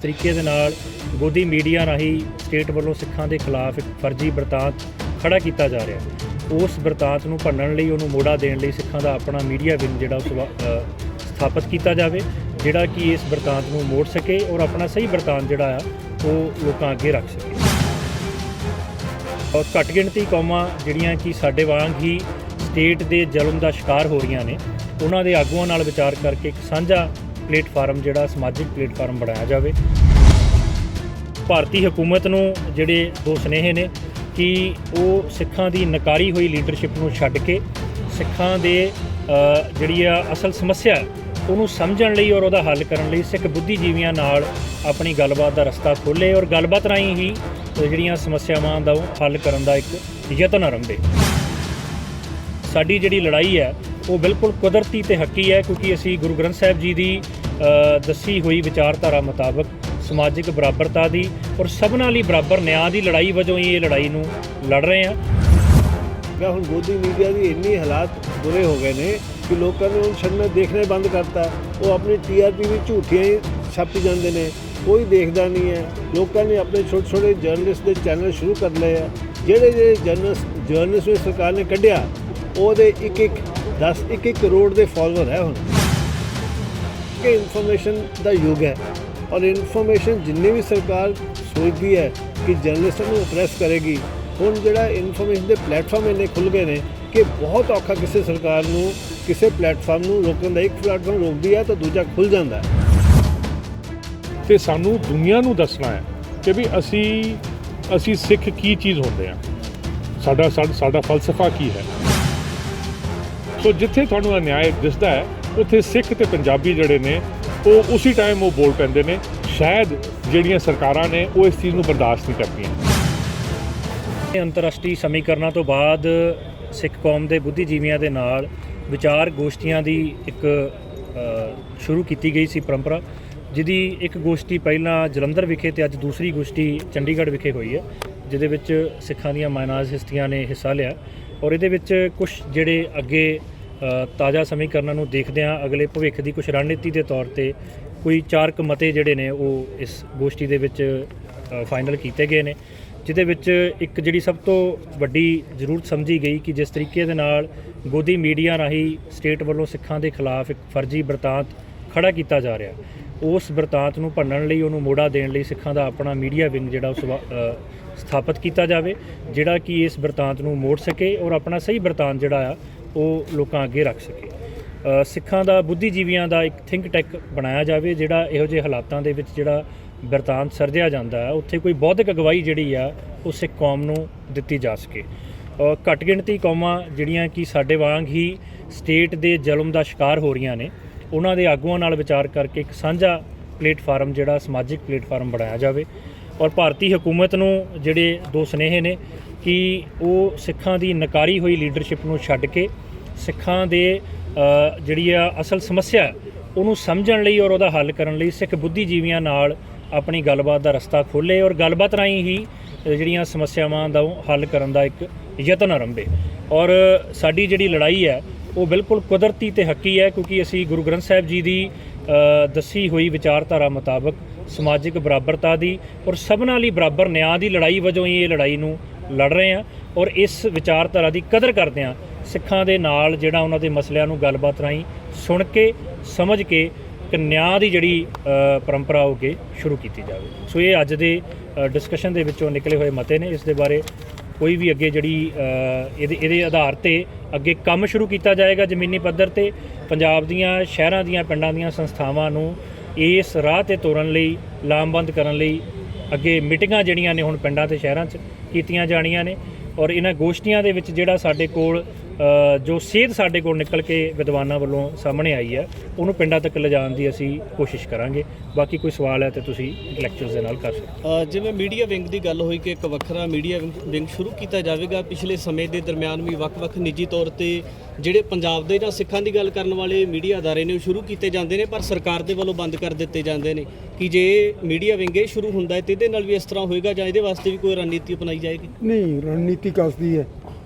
तरीके दे नाल गोदी मीडिया राही स्टेट वालों सिखां दे खिलाफ एक फर्जी बरतांत खड़ा किया जा रहा है, उस बरतांत नूं भंनण लई उहनूं मोड़ा देण लई सिखां दा अपना मीडिया विंग जिहड़ा स्थापित किया जाए, जिहड़ा कि इस बरतांत नूं मोड़ सके और अपना सही बरतांत जिहड़ा आ वो लोकां अगे रख सके। और घट गिणती कौमां जिहड़ियां कि साडे वांग ही स्टेट दे जुल्म दा शिकार हो रही ने, उन्हां दे आगूआं नाल विचार करके एक साझा प्लेटफार्म जिहड़ा समाजिक प्लेटफार्म बनाया जाए। भारती हुकूमत नूं जिहड़े दो सुनेहे ने कि वो सिखां दी नकारी हुई लीडरशिप नूं छड्ड के सिखां दे जिहड़ी असल समस्या ਉਹਨੂੰ ਸਮਝਣ ਲਈ और ਉਹਦਾ हल करने ਲਈ सिख बुद्धिजीवियों नाल अपनी गलबात का रस्ता खोले और गलबात राहीं ही ਜਿਹੜੀਆਂ ਸਮੱਸਿਆਵਾਂ ਦਾ हल करने का एक यतन आरंभे। साडी ਜਿਹੜੀ लड़ाई है वो बिल्कुल कुदरती ते हकी है, क्योंकि असी गुरु ग्रंथ साहिब जी की दसी हुई विचारधारा मुताबक समाजिक बराबरता की और सबना ਲਈ बराबर न्याय की लड़ाई वजों ही ये लड़ाई नूं लड़ रहे हैं। ਹੁਣ ਗੋਦੀ ਮੀਡੀਆ ਦੀ ਇੰਨੀ ਹਾਲਾਤ ਬੁਰੇ ਹੋ ਗਏ ਨੇ ਕਿ ਲੋਕਾਂ ਨੇ ਹੁਣ ਛੱਡਣਾ ਦੇਖਣਾ ਬੰਦ ਕਰਤਾ। ਉਹ ਆਪਣੀ TRP ਵੀ ਝੂਠੀਆਂ ਹੀ ਛਾਪੀ ਜਾਂਦੇ ਨੇ, ਕੋਈ ਦੇਖਦਾ ਨਹੀਂ ਹੈ। ਲੋਕਾਂ ਨੇ ਆਪਣੇ ਛੋਟੇ ਛੋਟੇ ਜਰਨਲਿਸਟ ਦੇ ਚੈਨਲ ਸ਼ੁਰੂ ਕਰ ਲਏ ਆ। ਜਿਹੜੇ ਜਰਨਲਿਸਟ ਨੂੰ ਸਰਕਾਰ ਨੇ ਕੱਢਿਆ ਉਹਦੇ ਇੱਕ ਕਰੋੜ ਦੇ ਫਾਲੋਅਰ ਹੈ ਹੁਣ। ਕਿ ਇਨਫੋਰਮੇਸ਼ਨ ਦਾ ਯੁੱਗ ਹੈ ਔਰ ਇਨਫੋਰਮੇਸ਼ਨ ਜਿੰਨੇ ਵੀ ਸਰਕਾਰ ਸੋਚਦੀ ਹੈ ਕਿ ਜਰਨਲਿਸਟਾਂ ਨੂੰ ਓਪਰੈਸ ਕਰੇਗੀ, ਹੁਣ ਜਿਹੜਾ ਇਨਫੋਰਮੇਸ਼ਨ ਦੇ ਪਲੇਟਫਾਰਮ ਇੰਨੇ ਖੁੱਲ੍ਹ ਗਏ ਨੇ ਕਿ ਬਹੁਤ ਔਖਾ ਕਿਸੇ ਸਰਕਾਰ ਨੂੰ ਕਿਸੇ ਪਲੇਟਫਾਰਮ ਨੂੰ ਰੋਕਣ ਦਾ। ਇੱਕ ਪਲੇਟਫਾਰਮ ਰੋਕਦੀ ਹੈ ਤਾਂ ਦੂਜਾ ਖੁੱਲ੍ਹ ਜਾਂਦਾ ਹੈ। ਤੇ ਸਾਨੂੰ ਦੁਨੀਆ ਨੂੰ ਦੱਸਣਾ ਹੈ ਕਿ ਵੀ ਅਸੀਂ ਸਿੱਖ ਕੀ ਚੀਜ਼ ਹੁੰਦੇ ਆ, ਸਾਡਾ ਫਲਸਫਾ ਕੀ ਹੈ। ਸੋ ਜਿੱਥੇ ਤੁਹਾਨੂੰ ਅਨਿਆਏ ਦਿਸਦਾ ਹੈ ਉੱਥੇ ਸਿੱਖ ਤੇ ਪੰਜਾਬੀ ਜਿਹੜੇ ਨੇ ਉਹ ਉਸੇ ਟਾਈਮ ਉਹ ਬੋਲ ਪੈਂਦੇ ਨੇ। ਸ਼ਾਇਦ ਜਿਹੜੀਆਂ ਸਰਕਾਰਾਂ ਨੇ ਉਹ ਇਸ ਚੀਜ਼ ਨੂੰ ਬਰਦਾਸ਼ਤ ਨਹੀਂ ਕਰਦੀਆਂ। अंतरराष्ट्रीय समीकरणों तो बाद सिख कौम के बुद्धिजीवियों के नाल विचार गोष्ठियां की एक शुरू की गई सी परंपरा, जिहदी एक गोष्ठी पहला जलंधर विखे तो अज दूसरी गोष्ठी चंडीगढ़ विखे हुई है, जिहदे विच सिखां दीयां माइनॉरिटी हस्तियां ने हिस्सा लिया। और इहदे विच कुछ जिहड़े अगे ताज़ा समीकरणों नूं देखदिआं अगले भविख की कुछ रणनीति के तौर पर कोई 4 मते जिहड़े ने वो इस गोष्ठी दे विच फाइनल किए गए ने, जिहदे विच एक जिहड़ी सब तो वड्डी जरूरत समझी गई कि जिस तरीके दे नाल गोदी मीडिया राही स्टेट वालों सिखां दे खिलाफ एक फर्जी बरतांत खड़ा किया जा रहा है, उस बरतांत नूं भंनण लई उहनूं मोड़ा देण लई सिखां दा अपना मीडिया विंग जिहड़ा स्थापित किया जाए, जिहड़ा कि इस बरतांत नूं मोड़ सके और अपना सही बरतांत जिहड़ा आ वो लोकां अगे रख सके। सिखां दा बुद्धिजीवियों का एक थिंक टैक बनाया जाए, जिहड़ा इहो जिहे हालातां दे विच जिहड़ा बरतांत सर्जिया जाता है उत्थे कोई बौद्धिक अगवाई जिहड़ी आ वो सिख कौम नूं दित्ती जा सके। और घट गिणती कौमां जिहड़ियां कि साडे वांग ही स्टेट दे जुल्म दा शिकार हो रही ने, उन्हां दे आगूआं नाल विचार करके एक साझा प्लेटफार्म जिहड़ा समाजिक प्लेटफार्म बनाया जाए। और भारती हुकूमत नूं जिहड़े दो सुनेहे ने कि वो सिखां दी नकारी हुई लीडरशिप नूं छड्ड के सिखां दे जिहड़ी असल समस्या ਉਹਨੂੰ ਸਮਝਣ ਲਈ और ਉਹਦਾ हल करने ਲਈ सिख बुद्धिजीवियों नाल अपनी गलबात का रस्ता खोले और गलबात राहीं ही ਜਿਹੜੀਆਂ ਸਮੱਸਿਆਵਾਂ ਦਾ हल करने का एक यतन आरंभे। और साडी ਜਿਹੜੀ लड़ाई है वो बिल्कुल कुदरती ते हकी है, क्योंकि असी गुरु ग्रंथ साहिब जी की दसी हुई विचारधारा मुताबक समाजिक बराबरता की और सबना ਲਈ बराबर न्याय की लड़ाई वजों ही ये लड़ाई नूं लड़ रहे हैं। और इस विचारधारा की कदर करदे आ सिखां दे नाल जिहड़ा उन्हां दे मसलिਆਂ ਨੂੰ गलबात राहीं सुन के समझ के एक न्याय की जिहड़ी परंपरा हो के शुरू की जाए। सो ये अज दे डिस्कशन दे विचों निकले हुए मते ने। इस दे बारे कोई भी अगे जिहड़ी इहदे आधार ते अगे काम शुरू किया जाएगा ज़मीनी पद्धर ते पंजाब दीयां शहरां दीयां पिंडां दीयां संस्थावां नूं इस राह ते तोरन लई लामबंद करन लई अगे मीटिंगां जिहड़ियां ने हुण पिंडां ते शहरां च कीतियां जाणीਆਂ ने। और इन्हां गोष्ठियां दे विच जिहड़ा साडे कोल जो सेध साडे कोल निकल के विद्वानां वल्लों सामने आई है उन्होंने पिंडां तक लिजाण दी असीं कोशिश करांगे। बाकी कोई सवाल है तो तुसीं लैक्चरस दे नाल कर सकते। जिवें मीडिया विंग की गल हुई कि एक वखरा मीडिया विंग शुरू किया जाएगा। पिछले समय के दरम्यान भी ਵੱਖ-ਵੱਖ निजी तौर पर ਜਿਹੜੇ ਪੰਜਾਬ ਦੇ ਜਾਂ ਸਿੱਖਾਂ ਦੀ ਗੱਲ ਕਰਨ ਵਾਲੇ ਮੀਡੀਆ ਅਦਾਰੇ ਨੇ ਉਹ ਸ਼ੁਰੂ ਕੀਤੇ ਜਾਂਦੇ ਨੇ, ਪਰ ਸਰਕਾਰ ਦੇ ਵੱਲੋਂ ਬੰਦ ਕਰ ਦਿੱਤੇ ਜਾਂਦੇ ਨੇ। ਕਿ ਜੇ ਮੀਡੀਆ ਵਿੰਗ ਇਹ ਸ਼ੁਰੂ ਹੁੰਦਾ ਹੈ ਤੇ ਇਹਦੇ ਨਾਲ ਵੀ ਇਸ ਤਰ੍ਹਾਂ ਹੋਏਗਾ ਜਾਂ ਇਹਦੇ ਵਾਸਤੇ ਵੀ ਕੋਈ ਰਣਨੀਤੀ ਅਪਣਾਈ ਜਾਏਗੀ? ਨਹੀਂ, ਰਣਨੀਤੀ ਕੱਸਦੀ ਹੈ।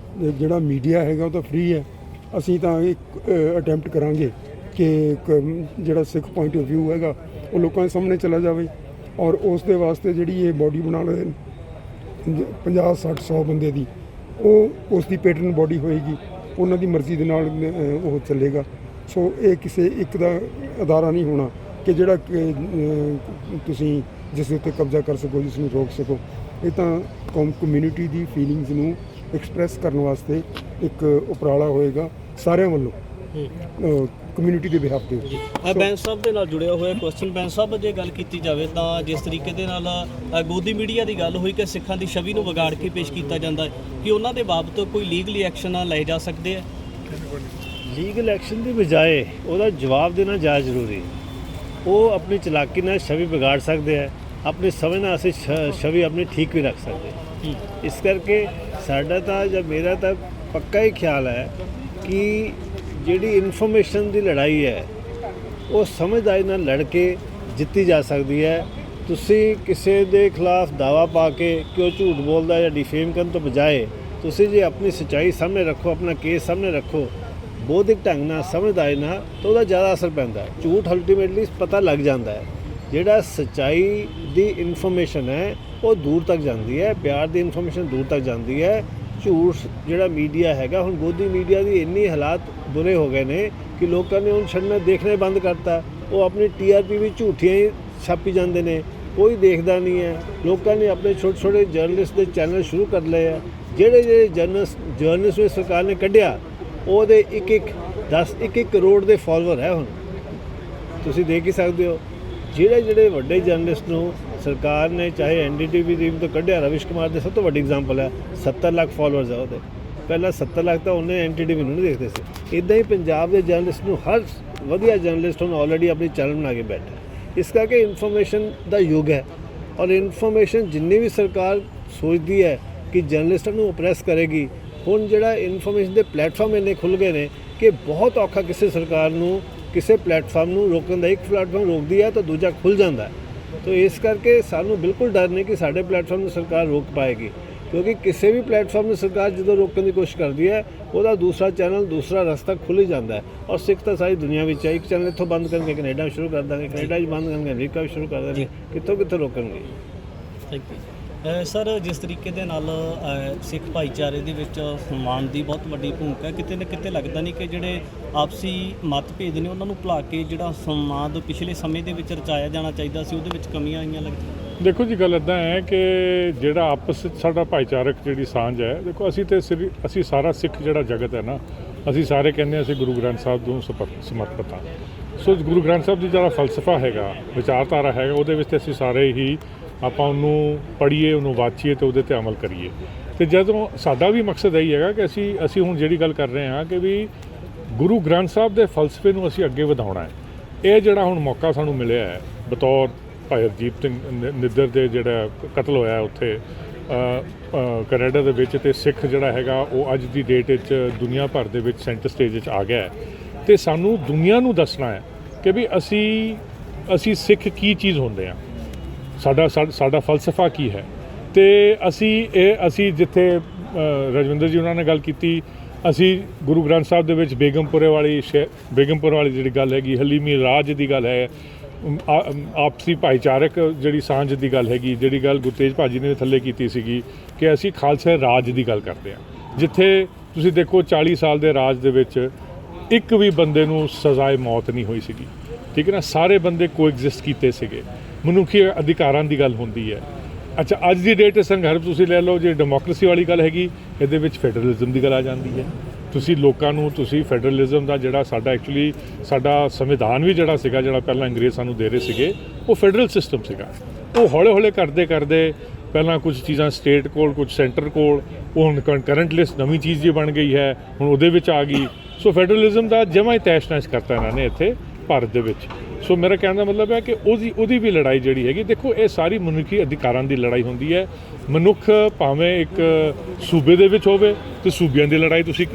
ਜਿਹੜਾ ਮੀਡੀਆ ਹੈਗਾ ਉਹ ਤਾਂ ਫ੍ਰੀ ਹੈ। ਅਸੀਂ ਤਾਂ ਇੱਕ ਅਟੈਂਪਟ ਕਰਾਂਗੇ ਕਿ ਜਿਹੜਾ ਸਿੱਖ ਪੁਆਇੰਟ ਆਫ ਵਿਊ ਹੈਗਾ ਉਹ ਲੋਕਾਂ ਦੇ ਸਾਹਮਣੇ ਚਲਾ ਜਾਵੇ। ਔਰ ਉਸ ਦੇ ਵਾਸਤੇ ਜਿਹੜੀ ਇਹ ਬਾਡੀ ਬਣਾ ਲਏ 50 60 100 ਬੰਦੇ ਦੀ, ਉਹ ਉਸ ਦੀ ਪੈਟਰਨ ਬਾਡੀ ਹੋਏਗੀ, ਉਹਨਾਂ ਦੀ ਮਰਜ਼ੀ ਦੇ ਨਾਲ ਉਹ ਚੱਲੇਗਾ। ਸੋ ਇਹ ਕਿਸੇ ਇੱਕ ਦਾ ਅਦਾਰਾ ਨਹੀਂ ਹੋਣਾ ਕਿ ਜਿਹੜਾ ਤੁਸੀਂ ਜਿਸ ਉੱਤੇ ਕਬਜ਼ਾ ਕਰ ਸਕੋ, ਜਿਸ ਨੂੰ ਰੋਕ ਸਕੋ। ਇਹ ਤਾਂ ਕਮਿਊਨਿਟੀ ਦੀ ਫੀਲਿੰਗਸ ਨੂੰ ਐਕਸਪ੍ਰੈਸ ਕਰਨ ਵਾਸਤੇ ਇੱਕ ਉਪਰਾਲਾ ਹੋਏਗਾ ਸਾਰਿਆਂ ਵੱਲੋਂ, ਕਮਿਊਨਿਟੀ ਦੇ ਬਿਹਾਫ ਤੇ। ਬੈਂਸ ਸਾਹਿਬ ਦੇ ਨਾਲ ਜੁੜਿਆ ਹੋਇਆ ਕੁਐਸਚਨ, ਬੈਂਸ ਸਾਹਿਬ ਜੇ ਗੱਲ ਕੀਤੀ ਜਾਵੇ ਤਾਂ ਜਿਸ ਤਰੀਕੇ ਦੇ ਨਾਲ ਗੋਦੀ ਮੀਡੀਆ ਦੀ ਗੱਲ ਹੋਈ ਕਿ ਸਿੱਖਾਂ ਦੀ ਛਵੀ ਨੂੰ ਵਿਗਾੜ ਕੇ ਪੇਸ਼ ਕੀਤਾ ਜਾਂਦਾ ਹੈ, ਕਿ ਉਹਨਾਂ ਦੇ ਬਾਬਤ ਕੋਈ ਲੀਗਲੀ ਐਕਸ਼ਨ ਲਏ ਜਾ ਸਕਦੇ ਆ? ਲੀਗਲ ਐਕਸ਼ਨ ਦੀ ਬਜਾਏ ਉਹਦਾ ਜਵਾਬ ਦੇਣਾ ਜ਼ਿਆਦਾ ਜ਼ਰੂਰੀ। ਉਹ ਆਪਣੀ ਚਲਾਕੀ ਨਾਲ ਛਵੀ ਵਿਗਾੜ ਸਕਦੇ ਆ, ਆਪਣੀ ਸਮਝ ਨਾਲ ਅਸੀਂ ਛਵੀ ਆਪਣੀ ਠੀਕ ਵੀ ਰੱਖ ਸਕਦੇ। ਇਸ ਕਰਕੇ ਸਾਡਾ ਤਾਂ ਜਾਂ ਮੇਰਾ ਤਾਂ ਪੱਕਾ ਹੀ ਖਿਆਲ ਹੈ ਕਿ ਜਿਹੜੀ ਇਨਫੋਰਮੇਸ਼ਨ ਦੀ ਲੜਾਈ ਹੈ ਉਹ ਸਮਝਦਾਰੀ ਨਾਲ ਲੜ ਕੇ ਜਿੱਤੀ ਜਾ ਸਕਦੀ ਹੈ। ਤੁਸੀਂ ਕਿਸੇ ਦੇ ਖਿਲਾਫ ਦਾਵਾ ਪਾ ਕੇ ਕਿ ਉਹ ਝੂਠ ਬੋਲਦਾ ਜਾਂ ਡਿਫੇਮ ਕਰਨ ਤੋਂ ਬਜਾਏ ਤੁਸੀਂ ਜੇ ਆਪਣੀ ਸੱਚਾਈ ਸਾਹਮਣੇ ਰੱਖੋ, ਆਪਣਾ ਕੇਸ ਸਾਹਮਣੇ ਰੱਖੋ, ਬੌਧਿਕ ਢੰਗ ਨਾਲ, ਸਮਝਦਾਰੀ ਨਾਲ, ਤਾਂ ਉਹਦਾ ਜ਼ਿਆਦਾ ਅਸਰ ਪੈਂਦਾ ਹੈ। ਝੂਠ ਅਲਟੀਮੇਟਲੀ ਪਤਾ ਲੱਗ ਜਾਂਦਾ ਹੈ। ਜਿਹੜਾ ਸੱਚਾਈ ਦੀ ਇਨਫੋਰਮੇਸ਼ਨ ਹੈ ਉਹ ਦੂਰ ਤੱਕ ਜਾਂਦੀ ਹੈ, ਪਿਆਰ ਦੀ ਇਨਫੋਰਮੇਸ਼ਨ ਦੂਰ ਤੱਕ ਜਾਂਦੀ ਹੈ। ਝੂਠ ਜਿਹੜਾ ਮੀਡੀਆ ਹੈਗਾ, ਹੁਣ ਗੋਦੀ ਮੀਡੀਆ ਦੀ ਇੰਨੀ ਹਾਲਾਤ ਬੁਰੇ ਹੋ ਗਏ ਨੇ ਕਿ ਲੋਕਾਂ ਨੇ ਹੁਣ ਛੱਡਣਾ ਦੇਖਣਾ ਹੀ ਬੰਦ ਕਰਤਾ। ਉਹ ਆਪਣੀ TRP ਵੀ ਝੂਠੀਆਂ ਹੀ ਛਾਪੀ ਜਾਂਦੇ ਨੇ, ਕੋਈ ਦੇਖਦਾ ਨਹੀਂ ਹੈ। ਲੋਕਾਂ ਨੇ ਆਪਣੇ ਛੋਟੇ ਛੋਟੇ ਜਰਨਲਿਸਟ ਦੇ ਚੈਨਲ ਸ਼ੁਰੂ ਕਰ ਲਏ ਆ। ਜਿਹੜੇ ਜਰਨਲਿਸਟ ਨੂੰ ਸਰਕਾਰ ਨੇ ਕੱਢਿਆ ਉਹਦੇ ਇੱਕ ਕਰੋੜ ਦੇ ਫਾਲੋਅਰ ਹੈ। ਹੁਣ ਤੁਸੀਂ ਦੇਖ ਹੀ ਸਕਦੇ ਹੋ ਜਿਹੜੇ ਵੱਡੇ ਜਰਨਲਿਸਟ ਨੂੰ ਸਰਕਾਰ ਨੇ ਚਾਹੇ NDTV ਦੀ ਤੋਂ ਕੱਢਿਆ, ਰਵਿਸ਼ ਕੁਮਾਰ ਦੇ ਸਭ ਤੋਂ ਵੱਡੀ ਐਗਜ਼ਾਮਪਲ ਹੈ, 70 ਲੱਖ ਫਾਲੋਅਰਸ ਹੈ ਉਹਦੇ। ਪਹਿਲਾਂ 70 ਲੱਖ ਤਾਂ ਉਹਨੇ NDTV ਨੂੰ ਨਹੀਂ ਦੇਖਦੇ ਸੀ। ਇੱਦਾਂ ਹੀ ਪੰਜਾਬ ਦੇ ਜਰਨਲਿਸਟ ਨੂੰ ਹਰ ਵਧੀਆ ਜਰਨਲਿਸਟ ਹੁਣ ਆਲਰੇਡੀ ਆਪਣੀ ਚੈਨਲ ਬਣਾ ਕੇ ਬੈਠਾ। ਇਸ ਕਰਕੇ ਇਨਫੋਰਮੇਸ਼ਨ ਦਾ ਯੁੱਗ ਹੈ ਔਰ ਇਨਫੋਰਮੇਸ਼ਨ ਜਿੰਨੀ ਵੀ ਸਰਕਾਰ ਸੋਚਦੀ ਹੈ ਕਿ ਜਰਨਲਿਸਟਾਂ ਨੂੰ ਓਪਰੈਸ ਕਰੇਗੀ, ਹੁਣ ਜਿਹੜਾ ਇਨਫੋਰਮੇਸ਼ਨ ਦੇ ਪਲੇਟਫਾਰਮ ਇੰਨੇ ਖੁੱਲ੍ਹ ਗਏ ਨੇ ਕਿ ਬਹੁਤ ਔਖਾ ਕਿਸੇ ਸਰਕਾਰ ਨੂੰ ਕਿਸੇ ਪਲੇਟਫਾਰਮ ਨੂੰ ਰੋਕਣ ਦਾ। ਇੱਕ ਪਲੇਟਫਾਰਮ ਰੋਕਦੀ ਹੈ ਤਾਂ ਦੂਜਾ ਖੁੱਲ੍ਹ ਜਾਂਦਾ। ਤਾਂ ਇਸ ਕਰਕੇ ਸਾਨੂੰ ਬਿਲਕੁਲ ਡਰ ਨਹੀਂ ਕਿ ਸਾਡੇ ਪਲੇਟਫਾਰਮ ਨੂੰ ਸਰਕਾਰ ਰੋਕ ਪਾਏਗੀ, ਕਿਉਂਕਿ ਕਿਸੇ ਵੀ ਪਲੇਟਫਾਰਮ ਨੂੰ ਸਰਕਾਰ ਜਦੋਂ ਰੋਕਣ ਦੀ ਕੋਸ਼ਿਸ਼ ਕਰਦੀ ਹੈ ਉਹਦਾ ਦੂਸਰਾ ਚੈਨਲ, ਦੂਸਰਾ ਰਸਤਾ ਖੁੱਲ੍ਹ ਜਾਂਦਾ ਹੈ। ਔਰ ਸਿੱਖ ਤਾਂ ਸਾਰੀ ਦੁਨੀਆ ਵਿੱਚ ਹੈ। ਇੱਕ ਚੈਨਲ ਇੱਥੋਂ ਬੰਦ ਕਰਨਗੇ ਕੈਨੇਡਾ ਸ਼ੁਰੂ ਕਰ ਦਾਂਗੇ, ਕੈਨੇਡਾ 'ਚ ਬੰਦ ਕਰਨਗੇ ਅਮਰੀਕਾ ਵੀ ਸ਼ੁਰੂ ਕਰ ਦਾਂਗੇ, ਕਿੱਥੋਂ ਰੋਕਣਗੇ। Thank you sir. ਜਿਸ ਤਰੀਕੇ ਦੇ ਨਾਲ ਸਿੱਖ ਭਾਈਚਾਰੇ ਦੇ ਵਿੱਚ ਸਨਮਾਨ ਦੀ ਬਹੁਤ ਵੱਡੀ ਭੂਮਿਕਾ, ਕਿਤੇ ਨਾ ਕਿਤੇ ਲੱਗਦਾ ਨਹੀਂ ਕਿ ਜਿਹੜੇ ਆਪਸੀ ਮਤਭੇਦ ਨੇ ਉਹਨਾਂ ਨੂੰ ਭੁਲਾ ਕੇ ਜਿਹੜਾ ਸੰਵਾਦ ਪਿਛਲੇ ਸਮੇਂ ਦੇ ਵਿੱਚ ਰਚਾਇਆ ਜਾਣਾ ਚਾਹੀਦਾ ਸੀ, ਉਹਦੇ ਵਿੱਚ ਕਮੀਆਂ ਆਈਆਂ ਲੱਗਦੀਆਂ? ਦੇਖੋ ਜੀ, ਗੱਲ ਇੱਦਾਂ ਹੈ ਕਿ ਜਿਹੜਾ ਆਪਸ ਵਿੱਚ ਸਾਡਾ ਭਾਈਚਾਰਕ ਜਿਹੜੀ ਸਾਂਝ ਹੈ, ਦੇਖੋ ਅਸੀਂ ਸਾਰਾ ਸਿੱਖ ਜਿਹੜਾ ਜਗਤ ਹੈ ਨਾ, ਅਸੀਂ ਸਾਰੇ ਕਹਿੰਦੇ ਅਸੀਂ ਗੁਰੂ ਗ੍ਰੰਥ ਸਾਹਿਬ ਨੂੰ ਸਮਰਪਿਤ ਹਾਂ। ਸੋ ਗੁਰੂ ਗ੍ਰੰਥ ਸਾਹਿਬ ਦੀ ਜਿਹੜਾ ਫਲਸਫਾ ਹੈਗਾ, ਵਿਚਾਰਧਾਰਾ ਹੈਗਾ, ਉਹਦੇ ਵਿੱਚ ਅਸੀਂ ਸਾਰੇ ਹੀ ਆਪਾਂ ਉਹਨੂੰ ਪੜ੍ਹੀਏ, ਉਹਨੂੰ ਵਾਚੀਏ ਅਤੇ ਉਹਦੇ 'ਤੇ ਅਮਲ ਕਰੀਏ। ਅਤੇ ਜਦੋਂ ਸਾਡਾ ਵੀ ਮਕਸਦ ਇਹੀ ਹੈਗਾ ਕਿ ਅਸੀਂ ਹੁਣ ਜਿਹੜੀ ਗੱਲ ਕਰ ਰਹੇ ਹਾਂ ਕਿ ਵੀ ਗੁਰੂ ਗ੍ਰੰਥ ਸਾਹਿਬ ਦੇ ਫਲਸਫੇ ਨੂੰ ਅਸੀਂ ਅੱਗੇ ਵਧਾਉਣਾ ਹੈ। ਇਹ ਜਿਹੜਾ ਹੁਣ ਮੌਕਾ ਸਾਨੂੰ ਮਿਲਿਆ ਹੈ ਬਤੌਰ ਭਾਈ ਹਰਜੀਤ ਸਿੰਘ ਨਿੱਦਰ ਦੇ ਜਿਹੜਾ ਕਤਲ ਹੋਇਆ ਉੱਥੇ ਕੈਨੇਡਾ ਦੇ ਵਿੱਚ, ਅਤੇ ਸਿੱਖ ਜਿਹੜਾ ਹੈਗਾ ਉਹ ਅੱਜ ਦੀ ਡੇਟ ਵਿੱਚ ਦੁਨੀਆ ਭਰ ਦੇ ਵਿੱਚ ਸੈਂਟਰ ਸਟੇਜ ਵਿੱਚ ਆ ਗਿਆ ਹੈ। ਅਤੇ ਸਾਨੂੰ ਦੁਨੀਆ ਨੂੰ ਦੱਸਣਾ ਹੈ ਕਿ ਵੀ ਅਸੀਂ ਸਿੱਖ ਕੀ ਚੀਜ਼ ਹੁੰਦੇ ਹਾਂ, ਸਾਡਾ ਫਲਸਫਾ ਕੀ ਹੈ। ਅਤੇ ਅਸੀਂ ਜਿੱਥੇ ਰਜਵਿੰਦਰ ਜੀ ਉਹਨਾਂ ਨੇ ਗੱਲ ਕੀਤੀ, ਅਸੀਂ ਗੁਰੂ ਗ੍ਰੰਥ ਸਾਹਿਬ ਦੇ ਵਿੱਚ ਬੇਗਮਪੁਰ ਵਾਲੀ ਜਿਹੜੀ ਗੱਲ ਹੈਗੀ, ਹਲੀਮੀ ਰਾਜ ਦੀ ਗੱਲ ਹੈ, ਆਪਸੀ ਭਾਈਚਾਰਕ ਜਿਹੜੀ ਸਾਂਝ ਦੀ ਗੱਲ ਹੈਗੀ, ਜਿਹੜੀ ਗੱਲ ਗੁਰਤੇਜ ਭਾਜੀ ਨੇ ਥੱਲੇ ਕੀਤੀ ਸੀਗੀ ਕਿ ਅਸੀਂ ਖਾਲਸਾ ਰਾਜ ਦੀ ਗੱਲ ਕਰਦੇ ਹਾਂ, ਜਿੱਥੇ ਤੁਸੀਂ ਦੇਖੋ 40 ਸਾਲ ਦੇ ਰਾਜ ਦੇ ਵਿੱਚ ਇੱਕ ਵੀ ਬੰਦੇ ਨੂੰ ਸਜ਼ਾਏ ਮੌਤ ਨਹੀਂ ਹੋਈ ਸੀਗੀ। ਠੀਕ ਹੈ ਨਾ, ਸਾਰੇ ਬੰਦੇ ਕੋਐਗਜ਼ਿਸਟ ਕੀਤੇ ਸੀਗੇ। ਮਨੁੱਖੀ ਅਧਿਕਾਰਾਂ ਦੀ ਗੱਲ ਹੁੰਦੀ ਹੈ। ਅੱਛਾ, ਅੱਜ ਦੀ ਡੇਟ ਸੰਦਰਭ ਤੁਸੀਂ ਲੈ ਲਓ, ਜੇ ਡੈਮੋਕ੍ਰੇਸੀ ਵਾਲੀ ਗੱਲ ਹੈਗੀ, ਇਹਦੇ ਵਿੱਚ ਫੈਡਰਲਿਜ਼ਮ ਦੀ ਗੱਲ ਆ ਜਾਂਦੀ ਹੈ। ਤੁਸੀਂ ਲੋਕਾਂ ਨੂੰ ਫੈਡਰਲਿਜ਼ਮ ਦਾ ਜਿਹੜਾ ਸਾਡਾ ਸੰਵਿਧਾਨ ਵੀ ਜਿਹੜਾ ਸੀਗਾ, ਜਿਹੜਾ ਪਹਿਲਾਂ ਅੰਗਰੇਜ਼ ਸਾਨੂੰ ਦੇ ਰਹੇ ਸੀਗੇ, ਉਹ ਫੈਡਰਲ ਸਿਸਟਮ ਸੀਗਾ। ਉਹ ਹੌਲੇ ਕਰਦੇ ਪਹਿਲਾਂ ਕੁਝ ਚੀਜ਼ਾਂ ਸਟੇਟ ਕੋਲ, ਕੁਝ ਸੈਂਟਰ ਕੋਲ, ਉਹ ਹੁਣ ਕਰੰਟ ਲਿਸਟ ਨਵੀਂ ਚੀਜ਼ ਜੀ ਬਣ ਗਈ ਹੈ, ਹੁਣ ਉਹਦੇ ਵਿੱਚ ਆ ਗਈ। ਸੋ ਫੈਡਰਲਿਜ਼ਮ ਦਾ ਜਮਾਂ ਹੀ ਤੈਸ਼-ਨੈਸ਼ ਕਰਤਾ ਇਹਨਾਂ ਨੇ ਇੱਥੇ ਭਾਰਤ ਦੇ ਵਿੱਚ। ਸੋ ਮੇਰਾ ਕਹਿਣ ਦਾ ਮਤਲਬ ਹੈ ਕਿ ਉਹਦੀ ਵੀ ਲੜਾਈ ਜਿਹੜੀ ਹੈਗੀ, ਦੇਖੋ ਇਹ ਸਾਰੀ ਮਨੁੱਖੀ ਅਧਿਕਾਰਾਂ ਦੀ ਲੜਾਈ ਹੁੰਦੀ ਹੈ। ਮਨੁੱਖ ਭਾਵੇਂ ਇੱਕ ਸੂਬੇ ਦੇ ਵਿੱਚ ਹੋਵੇ ਤੇ ਸੂਬਿਆਂ ਦੀ ਲੜਾਈ ਤੁਸੀਂ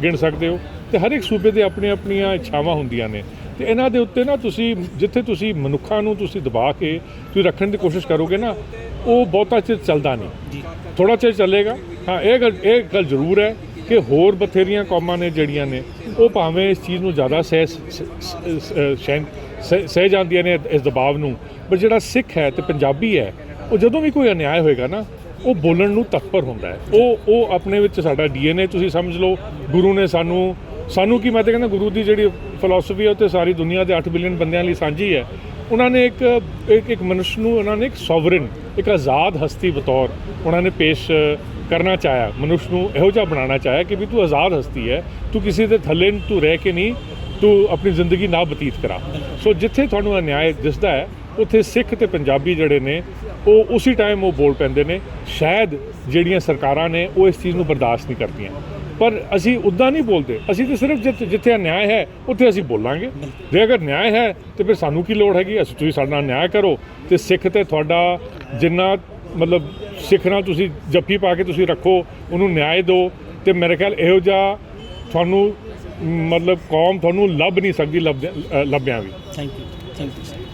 ਗਿਣ ਸਕਦੇ ਹੋ, ਤੇ ਹਰ ਇੱਕ ਸੂਬੇ ਦੇ ਆਪਣੀਆਂ ਇੱਛਾਵਾਂ ਹੁੰਦੀਆਂ ਨੇ। ਤੇ ਇਹਨਾਂ ਦੇ ਉੱਤੇ ਨਾ ਜਿੱਥੇ ਤੁਸੀਂ ਮਨੁੱਖਾਂ ਨੂੰ ਦਬਾ ਕੇ ਤੁਸੀਂ ਰੱਖਣ ਦੀ ਕੋਸ਼ਿਸ਼ ਕਰੋਗੇ ਨਾ, ਉਹ ਬਹੁਤਾ ਚਿਰ ਚੱਲਦਾ ਨਹੀਂ, ਥੋੜ੍ਹਾ ਚਿਰ ਚੱਲੇਗਾ। ਹਾਂ, ਇਹ ਗੱਲ ਜ਼ਰੂਰ ਹੈ ਕਿ ਹੋਰ ਬਥੇਰੀਆਂ ਕੌਮਾਂ ਨੇ ਜਿਹੜੀਆਂ ਨੇ, ਉਹ ਭਾਵੇਂ ਇਸ ਚੀਜ਼ ਨੂੰ ਜ਼ਿਆਦਾ ਸਹਿ ਜਾਂਦੀਆਂ ਨੇ ਇਸ ਦਬਾਅ ਨੂੰ। ਪਰ ਜਿਹੜਾ ਸਿੱਖ ਹੈ ਤੇ ਪੰਜਾਬੀ ਹੈ, ਉਹ ਜਦੋਂ ਵੀ ਕੋਈ ਅਨਿਆਏ ਹੋਏਗਾ ਨਾ, ਉਹ ਬੋਲਣ ਨੂੰ ਤਤਪਰ ਹੁੰਦਾ ਹੈ। ਉਹ ਆਪਣੇ ਵਿੱਚ ਸਾਡਾ DNA ਤੁਸੀਂ ਸਮਝ ਲਓ। ਗੁਰੂ ਨੇ ਸਾਨੂੰ ਕੀ, ਮੈਂ ਤਾਂ ਕਹਿੰਦਾ ਗੁਰੂ ਦੀ ਜਿਹੜੀ ਫਿਲਾਸਫੀ ਹੈ ਉਹ ਤੇ ਸਾਰੀ ਦੁਨੀਆ ਦੇ 8 ਬਿਲੀਅਨ ਬੰਦਿਆਂ ਲਈ ਸਾਂਝੀ ਹੈ। ਉਹਨਾਂ ਨੇ ਇੱਕ ਮਨੁੱਖ ਨੂੰ ਉਹਨਾਂ ਨੇ ਇੱਕ ਸੋਵਰਨ, ਇੱਕ ਆਜ਼ਾਦ ਹਸਤੀ ਬਤੌਰ ਉਹਨਾਂ ਨੇ ਪੇਸ਼ ਕਰਨਾ ਚਾਹਿਆ। ਮਨੁੱਖ ਨੂੰ ਇਹੋ ਜਿਹਾ ਬਣਾਉਣਾ ਚਾਹਿਆ ਕਿ ਵੀ ਤੂੰ ਆਜ਼ਾਦ ਹਸਤੀ ਹੈ, ਤੂੰ ਕਿਸੇ ਦੇ ਥੱਲੇ ਤੂੰ ਰਹਿ ਕੇ ਨਹੀਂ, ਤੂੰ ਆਪਣੀ ਜ਼ਿੰਦਗੀ ਨਾ ਬਤੀਤ ਕਰਾ। ਸੋ ਜਿੱਥੇ ਤੁਹਾਨੂੰ ਅਨਿਆਏ ਦਿਸਦਾ ਹੈ, ਉੱਥੇ ਸਿੱਖ ਤੇ ਪੰਜਾਬੀ ਜਿਹੜੇ ਨੇ ਉਹ ਉਸੇ ਟਾਈਮ ਉਹ ਬੋਲ ਪੈਂਦੇ ਨੇ। ਸ਼ਾਇਦ ਜਿਹੜੀਆਂ ਸਰਕਾਰਾਂ ਨੇ ਉਹ ਇਸ ਚੀਜ਼ ਨੂੰ ਬਰਦਾਸ਼ਤ ਨਹੀਂ ਕਰਦੀਆਂ, ਪਰ ਅਸੀਂ ਉੱਦਾਂ ਨਹੀਂ ਬੋਲਦੇ। ਅਸੀਂ ਤਾਂ ਸਿਰਫ ਜਿੱਥੇ ਅਨਿਆਏ ਹੈ ਉੱਥੇ ਅਸੀਂ ਬੋਲਾਂਗੇ। ਜੇ ਅਗਰ ਨਿਆਂ ਹੈ ਤੇ ਫਿਰ ਸਾਨੂੰ ਕੀ ਲੋੜ ਹੈਗੀ, ਤੁਸੀਂ ਸਾਡੇ ਨਾਲ ਨਿਆਂ ਕਰੋ। ਤੇ ਸਿੱਖ ਤੇ ਤੁਹਾਡਾ ਜਿੰਨਾ ਮਤਲਬ ਸਿੱਖ ਨਾਲ ਤੁਸੀਂ ਜੱਫੀ ਪਾ ਕੇ ਤੁਸੀਂ ਰੱਖੋ, ਉਹਨੂੰ ਨਿਆਂ ਦਿਓ। ਤੇ ਮੇਰੇ ਖਿਆਲ ਇਹੋ ਜਿਹਾ ਤੁਹਾਨੂੰ ਮਤਲਬ ਕੌਮ ਤੁਹਾਨੂੰ ਲੱਭ ਨਹੀਂ ਸਕਦੀ ਲੱਭਿਆਂ ਵੀ। Thank you sir.